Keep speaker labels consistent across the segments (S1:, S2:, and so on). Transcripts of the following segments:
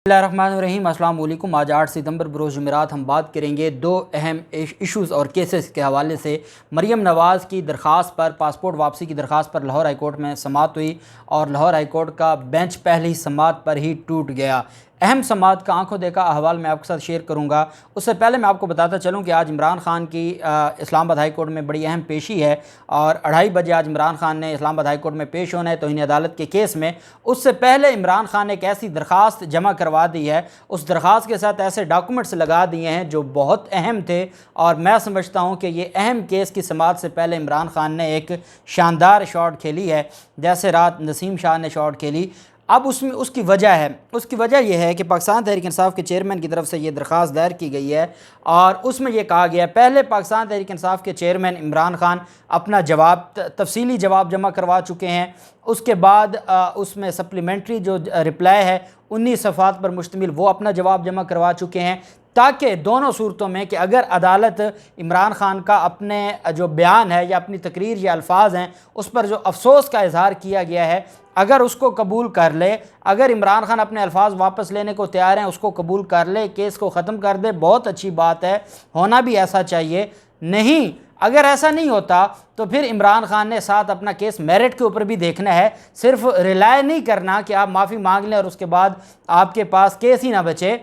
S1: बिस्मिल्लाहिर्रहमानिर्रहीम। अस्सलाम वालेकुम। आज 8 सितंबर बरोज़ जुमेरात हम बात करेंगे दो अहम इश्यूज़ और केसेस के हवाले से। मरियम नवाज़ की दरख्वास्त पर, पासपोर्ट वापसी की दरख्वास्त पर लाहौर हाई कोर्ट में समाअत हुई और लाहौर हाई कोर्ट का बेंच पहले ही समाअत पर ही टूट गया। अहम समाअत का आंखों देखा अहवाल मैं आपके साथ शेयर करूंगा। उससे पहले मैं आपको बताता चलूं कि आज इमरान खान की इस्लामाबाद हाई कोर्ट में बड़ी अहम पेशी है और 2:30 बजे आज इमरान खान ने इस्लामाबाद हाई कोर्ट में पेश होना है तौहीन अदालत के केस में। उससे पहले इमरान खान ने एक ऐसी दरख्वास्त जमा करवा दी है, उस दरख्वास्त के साथ ऐसे डॉक्यूमेंट्स लगा दिए हैं जो बहुत अहम थे और मैं समझता हूँ कि ये अहम केस की समाअत से पहले इमरान खान ने एक शानदार शॉट खेली है, जैसे रात नसीम शाह ने शॉट खेली। अब उसमें उसकी वजह यह है कि पाकिस्तान तहरीक इंसाफ के चेयरमैन की तरफ से ये दरख्वास्त दायर की गई है और उसमें यह कहा गया है, पहले पाकिस्तान तहरीक इंसाफ के चेयरमैन इमरान खान अपना जवाब तफसीली जवाब जमा करवा चुके हैं। उसके बाद उसमें सप्लीमेंट्री जो रिप्लाई है 19 सफ़ात पर मुश्तमिल वो अपना जवाब जमा करवा चुके हैं, ताकि दोनों सूरतों में कि अगर अदालत इमरान खान का अपने जो बयान है या अपनी तकरीर या अल्फाज हैं उस पर जो अफसोस का इजहार किया गया है, अगर उसको कबूल कर ले, अगर इमरान खान अपने अल्फाज वापस लेने को तैयार हैं, उसको कबूल कर ले, केस को ख़त्म कर दे, बहुत अच्छी बात है, होना भी ऐसा चाहिए। नहीं, अगर ऐसा नहीं होता तो फिर इमरान खान ने साथ अपना केस मेरिट के ऊपर भी देखना है। सिर्फ रिलाय नहीं करना कि आप माफ़ी मांग लें और उसके बाद आपके पास केस ही ना बचे।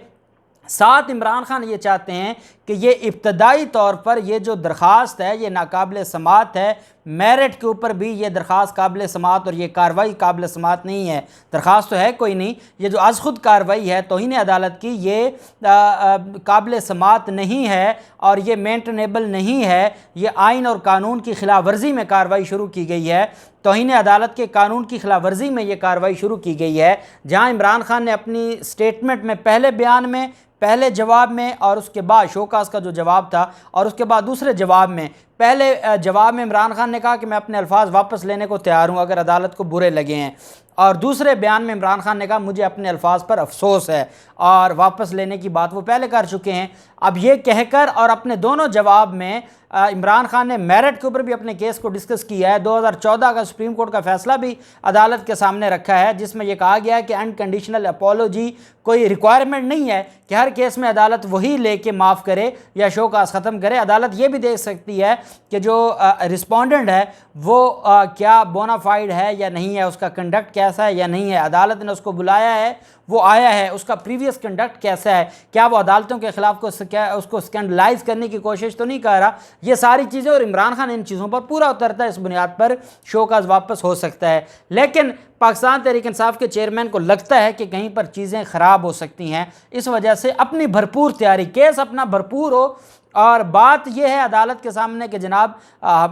S1: साथ इमरान खान ये चाहते हैं कि ये इब्तदाई तौर पर ये जो दरख्वास्त है ये नाकाबिल समाअत है, मेरिट के ऊपर भी ये दरख्वास्त काबिल समाअत और ये कार्रवाई काबिल समाअत नहीं है। दरख्वास्त तो है कोई नहीं, ये जो आज खुद कार्रवाई है तौहीन अदालत की ये काबिल समाअत नहीं है और ये मेंटेनेबल नहीं है। ये आइन और कानून की खिलाफ वर्जी में कार्रवाई शुरू की गई है, तौहीन अदालत के कानून की खिलाफ वर्जी में ये कार्रवाई शुरू की गई है। जहाँ इमरान खान ने अपनी स्टेटमेंट में पहले बयान में, पहले जवाब में और उसके बाद शोकास का जो जवाब था और उसके बाद दूसरे जवाब में, पहले जवाब में इमरान खान ने कहा कि मैं अपने अल्फाज वापस लेने को तैयार हूँ अगर अदालत को बुरे लगे हैं, और दूसरे बयान में इमरान खान ने कहा मुझे अपने अल्फाज पर अफसोस है और वापस लेने की बात वो पहले कर चुके हैं। अब ये कहकर और अपने दोनों जवाब में इमरान खान ने मेरिट के ऊपर भी अपने केस को डिस्कस किया है। 2014 का सुप्रीम कोर्ट का फैसला भी अदालत के सामने रखा है जिसमें यह कहा गया है कि अनकंडीशनल अपोलॉजी कोई रिक्वायरमेंट नहीं है कि हर केस में अदालत वही लेके माफ़ करे या शो कास ख़त्म करे। अदालत ये भी देख सकती है कि जो रिस्पोंडेंट है वो क्या बोनाफाइड है या नहीं है, उसका कंडक्ट कैसा है या नहीं है, अदालत ने उसको बुलाया है, वो आया है, उसका प्रीवियस कंडक्ट कैसा है, क्या वो अदालतों के ख़िलाफ़ उसको स्कैंडलाइज करने की कोशिश तो नहीं कर रहा। ये सारी चीज़ें, और इमरान खान इन चीज़ों पर पूरा उतरता है, इस बुनियाद पर शोकाज वापस हो सकता है। लेकिन पाकिस्तान तहरीक इंसाफ के चेयरमैन को लगता है कि कहीं पर चीज़ें ख़राब हो सकती हैं, इस वजह से अपनी भरपूर तैयारी, केस अपना भरपूर हो। और बात यह है अदालत के सामने कि जनाब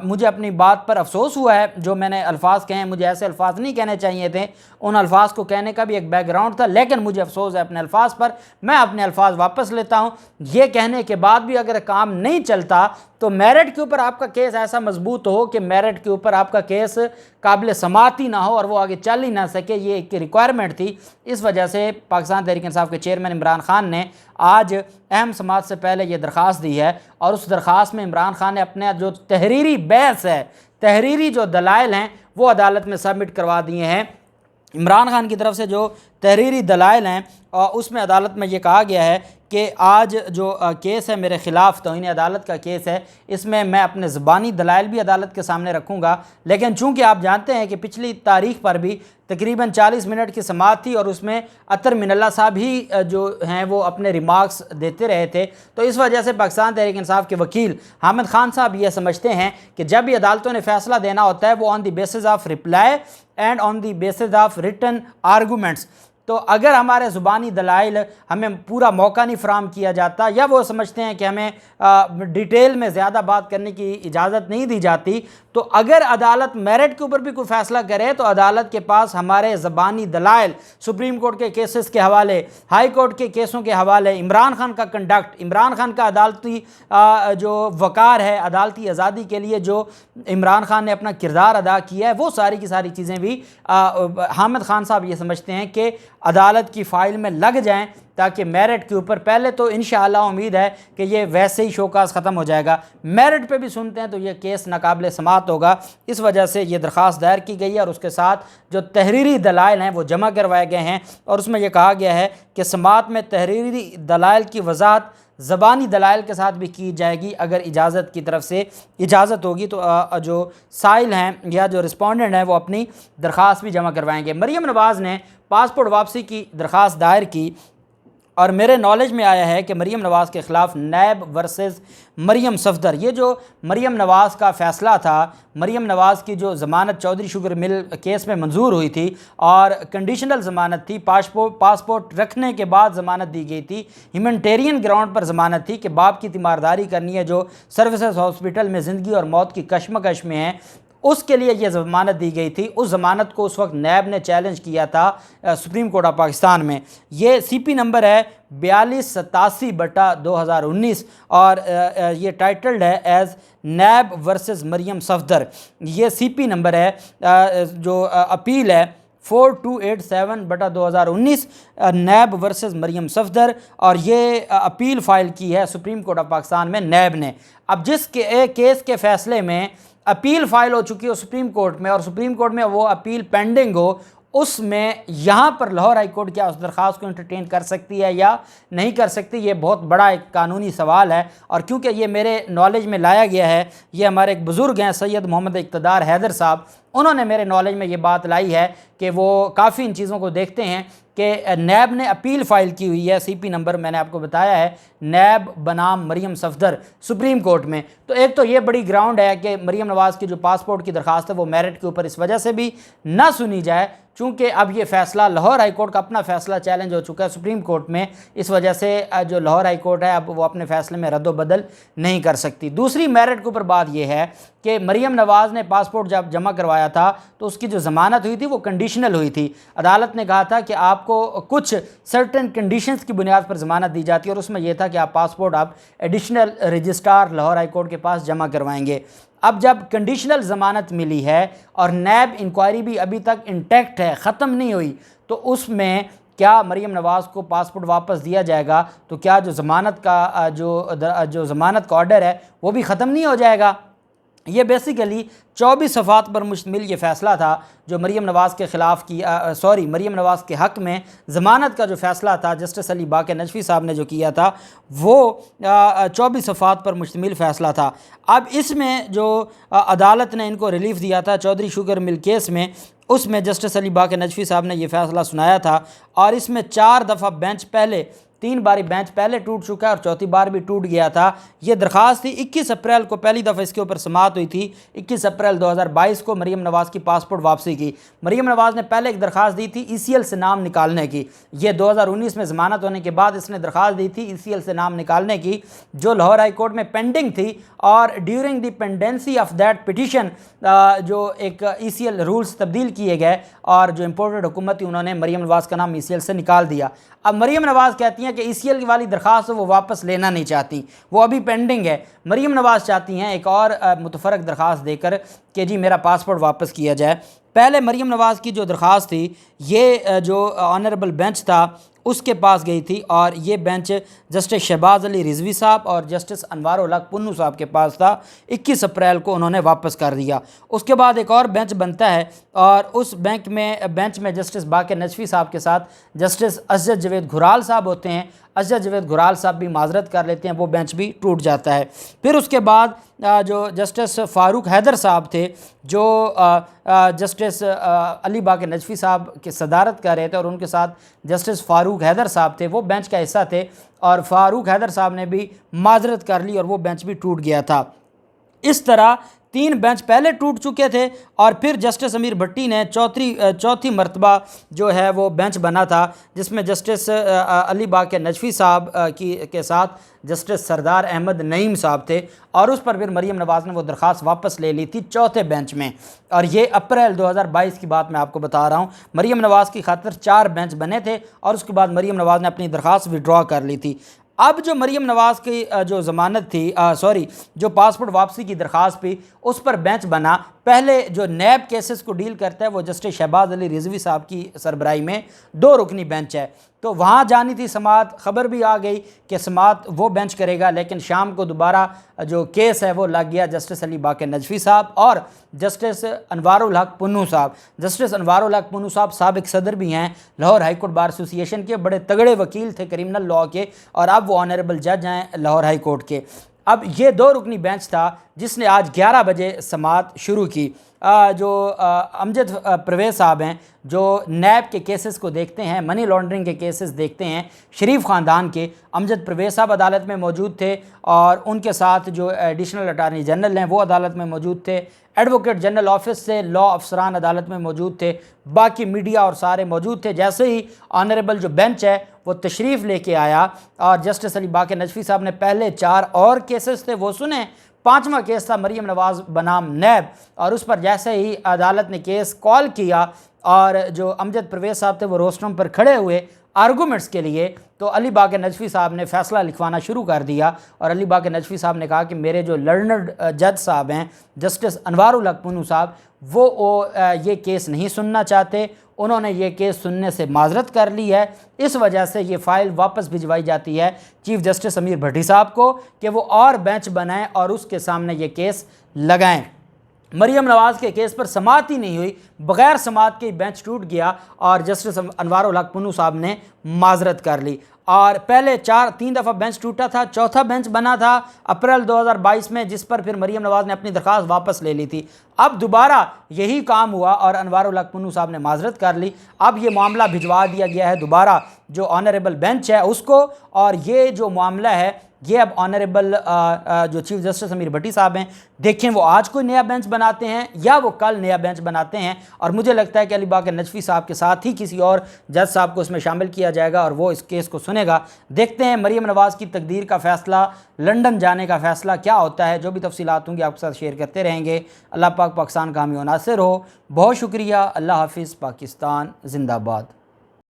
S1: मुझे अपनी बात पर अफसोस हुआ है, जो मैंने अल्फाज कहे हैं मुझे ऐसे अल्फाज नहीं कहने चाहिए थे, उन अल्फाज को कहने का भी एक बैकग्राउंड था, लेकिन मुझे अफसोस है अपने अल्फाज पर, मैं अपने अल्फाज वापस लेता हूँ। ये कहने के बाद भी अगर काम नहीं चलता तो मेरिट के ऊपर आपका केस ऐसा मजबूत हो कि मेरिट के ऊपर आपका केस काबिल समाअत ही ना हो और वो आगे चल ही ना सके, ये एक रिक्वायरमेंट थी। इस वजह से पाकिस्तान तहरीक इंसाफ के चेयरमैन इमरान खान ने आज अहम समाअत से पहले ये दरख्वास्त दी है और उस दरख्वास्त में इमरान खान ने अपने जो तहरीरी बहस है, तहरीरी जो दलाइल हैं वो अदालत में सबमिट करवा दिए हैं। इमरान खान की तरफ से जो तहरीरी दलाइल हैं और उसमें अदालत में ये कहा गया है कि आज जो केस है मेरे ख़िलाफ़ तौहीन अदालत का केस है, इसमें मैं अपने ज़बानी दलाइल भी अदालत के सामने रखूँगा, लेकिन चूँकि आप जानते हैं कि पिछली तारीख पर भी तकरीबन 40 मिनट की समाअत थी और उसमें अतर मिनल्ला साहब ही जो हैं वो अपने रिमार्क्स देते रहे थे, तो इस वजह से पाकिस्तान तहरीक इंसाफ के वकील हामिद खान साहब ये समझते हैं कि जब भी अदालतों ने फ़ैसला देना होता है वो on the basis of reply and on the basis of written arguments. तो अगर हमारे ज़ुबानी दलाइल हमें पूरा मौका नहीं फ़राहम किया जाता या वो समझते हैं कि हमें डिटेल में ज़्यादा बात करने की इजाज़त नहीं दी जाती, तो अगर अदालत मेरिट के ऊपर भी कोई फ़ैसला करे तो अदालत के पास हमारे ज़बानी दलाइल, सुप्रीम कोर्ट के केसेस के हवाले, हाई कोर्ट के केसों के हवाले, इमरान खान का कंडक्ट, इमरान खान का अदालती जो वक़ार है, अदालती आज़ादी के लिए जो इमरान खान ने अपना किरदार अदा किया है, वो सारी की सारी चीज़ें भी हामिद खान साहब ये समझते हैं कि अदालत की फ़ाइल में लग जाएँ ताकि मेरिट के ऊपर पहले तो इंशाअल्लाह उम्मीद है कि ये वैसे ही शोकास ख़त्म हो जाएगा, मेरिट पे भी सुनते हैं तो ये केस नाकाबिल समाअत होगा। इस वजह से ये दरख्वास्त दायर की गई है और उसके साथ जो तहरीरी दलाइल हैं वो जमा करवाए गए हैं और उसमें यह कहा गया है कि समाअत में तहरीरी दलाइल की वजाहत ज़बानी दलाइल के साथ भी की जाएगी। अगर इजाज़त की तरफ से इजाज़त होगी तो जो साइल हैं या जो रिस्पोंडेंट हैं वो अपनी दरख्वास्त भी जमा करवाएंगे। मरीम नवाज़ ने पासपोर्ट वापसी की दरख्वास्त दायर की और मेरे नॉलेज में आया है कि मरीम नवाज़ के ख़िलाफ़ नैब वर्सेस मरीम सफदर, ये जो मरीम नवाज़ का फ़ैसला था, मरीम नवाज़ की जो ज़मानत चौधरी शुगर मिल केस में मंजूर हुई थी और कंडीशनल ज़मानत थी, पासपोर्ट रखने के बाद ज़मानत दी गई थी, ह्यूमैनिटेरियन ग्राउंड पर ज़मानत थी कि बाप की तीमारदारी करनी है जो सर्विसेज हॉस्पिटल में ज़िंदगी और मौत की कशमकश में है, उसके लिए ये ज़मानत दी गई थी। उस ज़मानत को उस वक्त नैब ने चैलेंज किया था सुप्रीम कोर्ट ऑफ पाकिस्तान में। ये CP नंबर है 4287/2019 और ये टाइटल्ड है एज नैब वर्सेस मरीम सफदर। ये CP नंबर है जो अपील है 4287/2019 नैब वर्सेस मरीम सफदर और ये अपील फ़ाइल की है सुप्रीम कोर्ट ऑफ पाकिस्तान में नैब ने। अब जिस केस के फ़ैसले में अपील फ़ाइल हो चुकी हो सुप्रीम कोर्ट में और सुप्रीम कोर्ट में वो अपील पेंडिंग हो, उसमें यहाँ पर लाहौर हाई कोर्ट क्या उस दरख्वास्त को एंटरटेन कर सकती है या नहीं कर सकती, ये बहुत बड़ा एक कानूनी सवाल है। और क्योंकि ये मेरे नॉलेज में लाया गया है, ये हमारे एक बुज़ुर्ग हैं सैयद मोहम्मद इक़्तिदार हैदर साहब, उन्होंने मेरे नॉलेज में ये बात लाई है कि वो काफ़ी इन चीज़ों को देखते हैं कि नैब ने अपील फ़ाइल की हुई है। CP नंबर मैंने आपको बताया है नैब बनाम मरीम सफदर सुप्रीम कोर्ट में। तो एक तो ये बड़ी ग्राउंड है कि मरीम नवाज़ की जो पासपोर्ट की दरख्वास्त है वो मेरिट के ऊपर इस वजह से भी ना सुनी जाए चूँकि अब ये फ़ैसला लाहौर हाई कोर्ट का अपना फ़ैसला चैलेंज हो चुका है सुप्रीम कोर्ट में, इस वजह से जो लाहौर हाई कोर्ट है अब वो अपने फ़ैसले में रद्द बदल नहीं कर सकती। दूसरी मेरिट के ऊपर बात यह है कि मरीम नवाज़ ने पासपोर्ट जब जमा करवाया था तो उसकी जो ज़मानत हुई थी वो कंडीशनल हुई थी। अदालत ने कहा था कि आपको कुछ सर्टेन कंडीशंस की बुनियाद पर ज़मानत दी जाती है और उसमें यह था कि आप पासपोर्ट आप additional registrar Lahore high court के पास जमा करवाएंगे। अब जब कंडीशनल ज़मानत मिली है और नैब इंक्वायरी भी अभी तक इंटैक्ट है, ख़त्म नहीं हुई, तो उसमें क्या मरीम नवाज़ को पासपोर्ट वापस दिया जाएगा? तो क्या जो ज़मानत का जो ज़मानत का ऑर्डर है वो भी ख़त्म नहीं हो जाएगा? ये बेसिकली 24 सफ़ात पर मुश्तमिल ये फ़ैसला था जो मरीम नवाज़ के ख़िलाफ़ की मरीम नवाज़ के हक़ में ज़मानत का जो फ़ैसला था जस्टिस अली बाक़र नजफ़ी साहब ने जो किया था वो 24 सफ़ात पर मुश्तमिल फ़ैसला था। अब इसमें जो अदालत ने इनको रिलीफ़ दिया था चौधरी शुगर मिल केस में, उसमें जस्टिस अली बाक़र नजफ़ी साहब ने ये फ़ैसला सुनाया था और इसमें 4 दफ़ा बेंच पहले 3 बारी बेंच पहले टूट चुका है और चौथी बार भी टूट गया था। ये दरख्वास्त थी 21 अप्रैल को पहली दफ़ा इसके ऊपर समाअत हुई थी। 21 अप्रैल 2022 को मरीम नवाज़ की पासपोर्ट वापसी की। मरीम नवाज़ ने पहले एक दरख्वास्त दी थी ECL से नाम निकालने की। ये 2019 में ज़मानत होने के बाद इसने दरख्वास्त दी थी ECL से नाम निकालने की जो लाहौर हाई कोर्ट में पेंडिंग थी और during the pendency of that petition जो एक ECL रूल्स तब्दील किए गए और जो इम्पोर्टेड हुकूमत थी उन्होंने मरीम नवाज़ का नाम ECL से निकाल दिया। अब मरीम नवाज़ कहती हैं कि ECL वाली दरख्वास्त वो वापस लेना नहीं चाहती, वो अभी पेंडिंग है। मरीम नवाज़ चाहती हैं एक और मुतफ़रक दरख्वास्त देकर कि जी मेरा पासपोर्ट वापस किया जाए। पहले मरीम नवाज़ की जो दरख्वास्त थी ये जो ऑनरेबल बेंच था उसके पास गई थी और ये बेंच जस्टिस शहबाज अली रिजवी साहब और जस्टिस अनवारुल हक पुन्नू साहब के पास था। 21 अप्रैल को उन्होंने वापस कर दिया। उसके बाद एक और बेंच बनता है और उस बेंच में जस्टिस बाक़र नजफ़ी साहब के साथ जस्टिस असजद जावेद घुराल साहब होते हैं। असजद जावेद घुराल साहब भी माजरत कर लेते हैं, वो बेंच भी टूट जाता है। फिर उसके बाद जो जस्टिस फ़ारूक हैदर साहब थे जो जस्टिस अली बाक़र नजफ़ी साहब की सदारत कर रहे थे और उनके साथ जस्टिस फ़ारूक हैदर साहब थे, वो बेंच का हिस्सा थे और फ़ारूक हैदर साहब ने भी माजरत कर ली और वो बेंच भी टूट गया था। इस तरह 3 बेंच पहले टूट चुके थे और फिर जस्टिस अमीर भट्टी ने चौथी मरतबा जो है वो बेंच बना था जिसमें जस्टिस अली बाक़र नजफ़ी साहब के साथ जस्टिस सरदार अहमद नईम साहब थे और उस पर फिर मरीम नवाज़ ने वो दरख्वास्त वापस ले ली थी चौथे बेंच में। और ये अप्रैल 2022 की बात मैं आपको बता रहा हूँ। मरीम नवाज़ की खातिर 4 बेंच बने थे और उसके बाद मरीम नवाज़ ने अपनी दरख्वास्त विड्रॉ कर ली थी। अब जो मरीम नवाज़ की जो ज़मानत थी जो पासपोर्ट वापसी की दरख्वास्त थी उस पर बेंच बना पहले जो नैब केसेस को डील करता है वो जस्टिस शहबाज अली रिजवी साहब की सरबराही में 2 रुकनी बेंच है। तो वहाँ जानी थी समात, खबर भी आ गई कि समात वो बेंच करेगा, लेकिन शाम को दोबारा जो केस है वो लग गया जस्टिस अली बाकर नजफी साहब और जस्टिस अनवारुल हक पुन्नू साहब। जस्टिस अनवारुल हक पुन्नू साहब साबिक सदर भी हैं Lahore high court bar association के, बड़े तगड़े वकील थे क्रिमिनल लॉ के, और अब वो ऑनरेबल जज हैं लाहौर हाई कोर्ट के। अब ये 2 रुकनी बेंच था जिसने आज 11 बजे समात शुरू की। जो अमजद परवेज़ साहब हैं, जो नैब के केसेस को देखते हैं, मनी लॉन्ड्रिंग के केसेस देखते हैं शरीफ ख़ानदान के, अमजद परवेज़ साहब अदालत में मौजूद थे और उनके साथ जो एडिशनल अटारनी जनरल हैं वो अदालत में मौजूद थे, एडवोकेट जनरल ऑफिस से लॉ अफसरान अदालत में मौजूद थे, बाकी मीडिया और सारे मौजूद थे। जैसे ही ऑनरेबल जो बेंच है वो तशरीफ़ लेके आया और जस्टिस अली बाकर नजफी साहब ने पहले 4 और केसेस थे वो सुने। 5वां केस था मरियम नवाज़ बनाम नैब, और उस पर जैसे ही अदालत ने केस कॉल किया और जो अमजद परवेज़ साहब थे वो रोस्टरूम पर खड़े हुए आर्गूमेंट्स के लिए, तो अली बाकर नजफी साहब ने फ़ैसला लिखवाना शुरू कर दिया। और अली बाकर नजफी साहब ने कहा कि मेरे जो लर्नड जज साहब हैं जस्टिस अनवारुल हक पुन्नू साहब, वो ये केस नहीं सुनना चाहते, उन्होंने ये केस सुनने से माजरत कर ली है, इस वजह से ये फ़ाइल वापस भिजवाई जाती है चीफ़ जस्टिस अमीर भट्टी साहब को कि वो और बेंच बनाएं और उसके सामने ये केस लगाएं। मरियम नवाज़ के केस पर समात ही नहीं हुई, बग़ैर समात के बेंच टूट गया और जस्टिस अनवारुल हक पुन्नू साहब ने माजरत कर ली। और पहले 3 दफ़ा बेंच टूटा था, चौथा बेंच बना था अप्रैल 2022 में, जिस पर फिर मरियम नवाज़ ने अपनी दरख्वास्त वापस ले ली थी। अब दोबारा यही काम हुआ और अनवारुल हक पुन्नू साहब ने माजरत कर ली। अब ये मामला भिजवा दिया गया है दोबारा जो ऑनरेबल बेंच है उसको, और ये जो मामला है ये अब ऑनरेबल जो चीफ़ जस्टिस अमीर भट्टी साहब हैं, देखें वो आज कोई नया बेंच बनाते हैं या वो कल नया बेंच बनाते हैं। और मुझे लगता है कि अली बाकर नजफी साहब के साथ ही किसी और जज साहब को इसमें शामिल किया जाएगा और वो इस केस को सुनेगा। देखते हैं मरियम नवाज़ की तकदीर का फ़ैसला, लंदन जाने का फ़ैसला क्या होता है। जो भी तफसीलात होंगी आपके साथ शेयर करते रहेंगे। अल्लाह पाक पाकिस्तान का हामी नासिर हो। बहुत शुक्रिया। अल्लाह हाफिज़। पाकिस्तान जिंदाबाद।